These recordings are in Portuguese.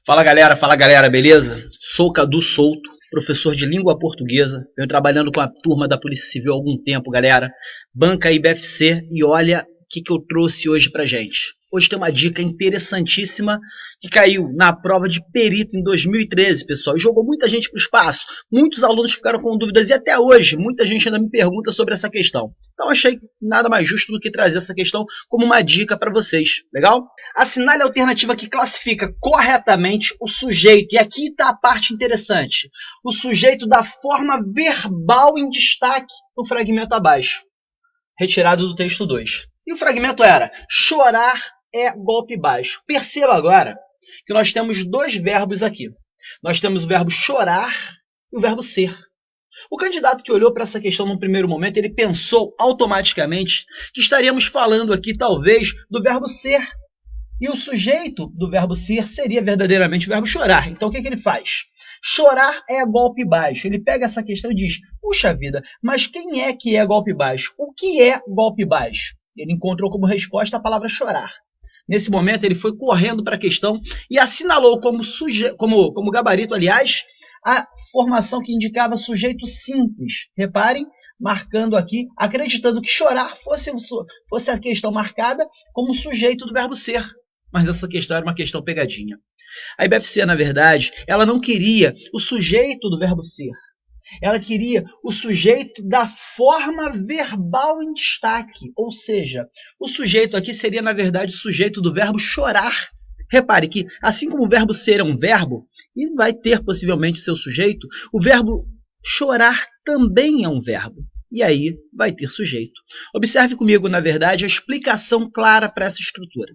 Fala galera, beleza? Sou o Cadu Souto, professor de língua portuguesa. Venho trabalhando com a turma da Polícia Civil há algum tempo, galera. Banca aí BFC e olha o que eu trouxe hoje pra gente. Hoje tem uma dica interessantíssima que caiu na prova de perito em 2013, pessoal. E jogou muita gente para o espaço. Muitos alunos ficaram com dúvidas e até hoje muita gente ainda me pergunta sobre essa questão. Então achei nada mais justo do que trazer essa questão como uma dica para vocês. Legal? Assinale a alternativa que classifica corretamente o sujeito. E aqui está a parte interessante. O sujeito da forma verbal em destaque no fragmento abaixo, retirado do texto 2. E o fragmento era: chorar é golpe baixo. Perceba agora que nós temos dois verbos aqui. Nós temos o verbo chorar e o verbo ser. O candidato que olhou para essa questão num primeiro momento, ele pensou automaticamente que estaríamos falando aqui, talvez, do verbo ser. E o sujeito do verbo ser seria verdadeiramente o verbo chorar. Então, o que ele faz? Chorar é golpe baixo. Ele pega essa questão e diz: puxa vida, mas quem é que é golpe baixo? O que é golpe baixo? Ele encontrou como resposta a palavra chorar. Nesse momento, ele foi correndo para a questão e assinalou como gabarito, aliás, a formação que indicava sujeito simples. Reparem, marcando aqui, acreditando que chorar fosse a questão marcada como sujeito do verbo ser. Mas essa questão era uma questão pegadinha. A IBFC, na verdade, ela não queria o sujeito do verbo ser. Ela queria o sujeito da forma verbal em destaque. Ou seja, o sujeito aqui seria, na verdade, o sujeito do verbo chorar. Repare que, assim como o verbo ser é um verbo, e vai ter possivelmente seu sujeito, o verbo chorar também é um verbo. E aí vai ter sujeito. Observe comigo, na verdade, a explicação clara para essa estrutura.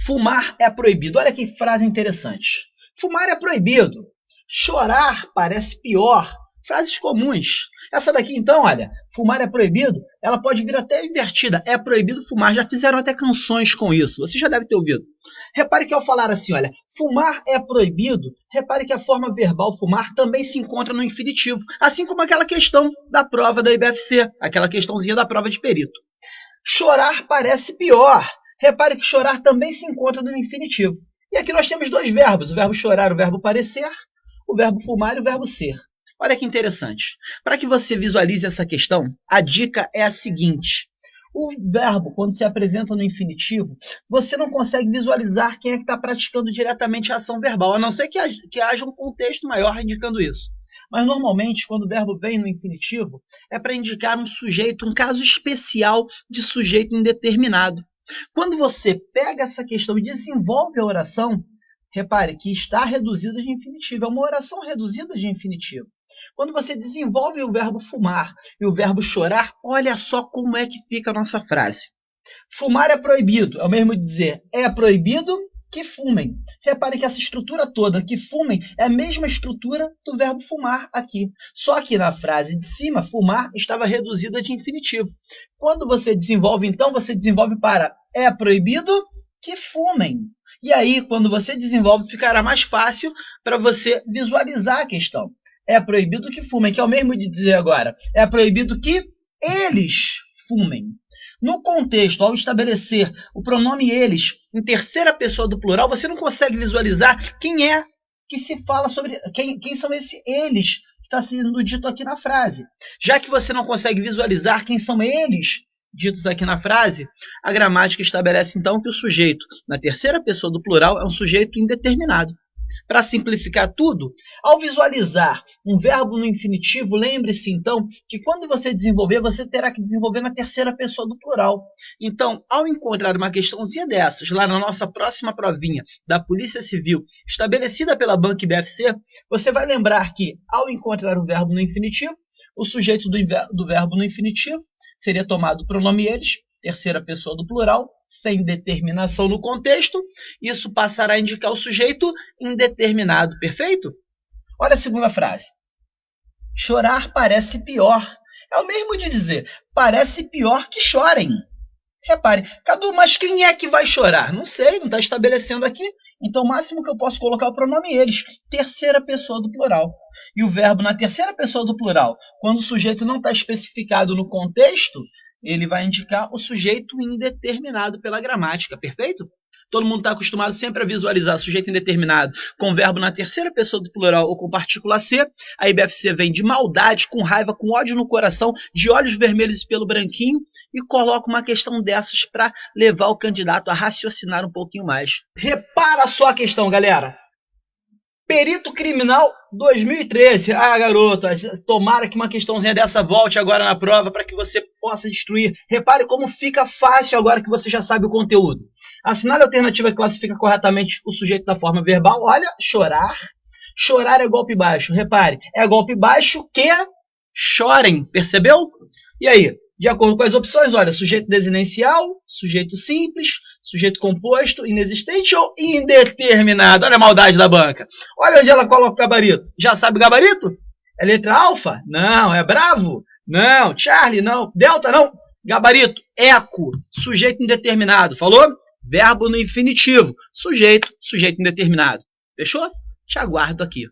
Fumar é proibido. Olha que frase interessante. Fumar é proibido. Chorar parece pior. Frases comuns. Essa daqui, então, olha, fumar é proibido, ela pode vir até invertida. É proibido fumar. Já fizeram até canções com isso. Você já deve ter ouvido. Repare que ao falar assim, olha, fumar é proibido, repare que a forma verbal fumar também se encontra no infinitivo. Assim como aquela questão da prova da IBFC, aquela questãozinha da prova de perito. Chorar parece pior. Repare que chorar também se encontra no infinitivo. E aqui nós temos dois verbos, o verbo chorar, o verbo parecer, o verbo fumar e o verbo ser. Olha que interessante. Para que você visualize essa questão, a dica é a seguinte. O verbo, quando se apresenta no infinitivo, você não consegue visualizar quem é que está praticando diretamente a ação verbal, a não ser que haja um contexto maior indicando isso. Mas, normalmente, quando o verbo vem no infinitivo, é para indicar um sujeito, um caso especial de sujeito indeterminado. Quando você pega essa questão e desenvolve a oração, repare que está reduzida de infinitivo. É uma oração reduzida de infinitivo. Quando você desenvolve o verbo fumar e o verbo chorar, olha só como é que fica a nossa frase. Fumar é proibido, é o mesmo dizer, é proibido que fumem. Repare que essa estrutura toda, que fumem, é a mesma estrutura do verbo fumar aqui. Só que na frase de cima, fumar estava reduzida de infinitivo. Quando você desenvolve, então, você desenvolve para é proibido que fumem. E aí, quando você desenvolve, ficará mais fácil para você visualizar a questão. É proibido que fumem, que é o mesmo de dizer agora. É proibido que eles fumem. No contexto, ao estabelecer o pronome eles em terceira pessoa do plural, você não consegue visualizar quem é que se fala sobre... Quem são esses eles que está sendo dito aqui na frase. Já que você não consegue visualizar quem são eles ditos aqui na frase, a gramática estabelece então que o sujeito na terceira pessoa do plural é um sujeito indeterminado. Para simplificar tudo, ao visualizar um verbo no infinitivo, lembre-se então que quando você desenvolver, você terá que desenvolver na terceira pessoa do plural. Então, ao encontrar uma questãozinha dessas lá na nossa próxima provinha da Polícia Civil, estabelecida pela Banca IBFC, você vai lembrar que, ao encontrar o verbo no infinitivo, o sujeito do verbo no infinitivo seria tomado o pronome eles, terceira pessoa do plural, sem determinação no contexto, isso passará a indicar o sujeito indeterminado, perfeito? Olha a segunda frase. Chorar parece pior. É o mesmo de dizer, parece pior que chorem. Repare, Cadu, mas quem é que vai chorar? Não sei, não está estabelecendo aqui. Então, o máximo que eu posso colocar é o pronome eles, terceira pessoa do plural. E o verbo na terceira pessoa do plural, quando o sujeito não está especificado no contexto, ele vai indicar o sujeito indeterminado pela gramática, perfeito? Todo mundo está acostumado sempre a visualizar sujeito indeterminado com verbo na terceira pessoa do plural ou com partícula C. A IBFC vem de maldade, com raiva, com ódio no coração, de olhos vermelhos e pelo branquinho, e coloca uma questão dessas para levar o candidato a raciocinar um pouquinho mais. Repara só a questão, galera. Perito Criminal 2013. Ah, garoto, tomara que uma questãozinha dessa volte agora na prova para que você possa destruir. Repare como fica fácil agora que você já sabe o conteúdo. Assinale a alternativa que classifica corretamente o sujeito da forma verbal. Olha, chorar. Chorar é golpe baixo. Repare, é golpe baixo que chorem. Percebeu? E aí? De acordo com as opções, olha, sujeito desinencial, sujeito simples, sujeito composto, inexistente ou indeterminado. Olha a maldade da banca. Olha onde ela coloca o gabarito. Já sabe o gabarito? É letra alfa? Não. É bravo? Não. Charlie? Não. Delta? Não. Gabarito, eco, sujeito indeterminado. Falou? Verbo no infinitivo. Sujeito, sujeito indeterminado. Fechou? Te aguardo aqui.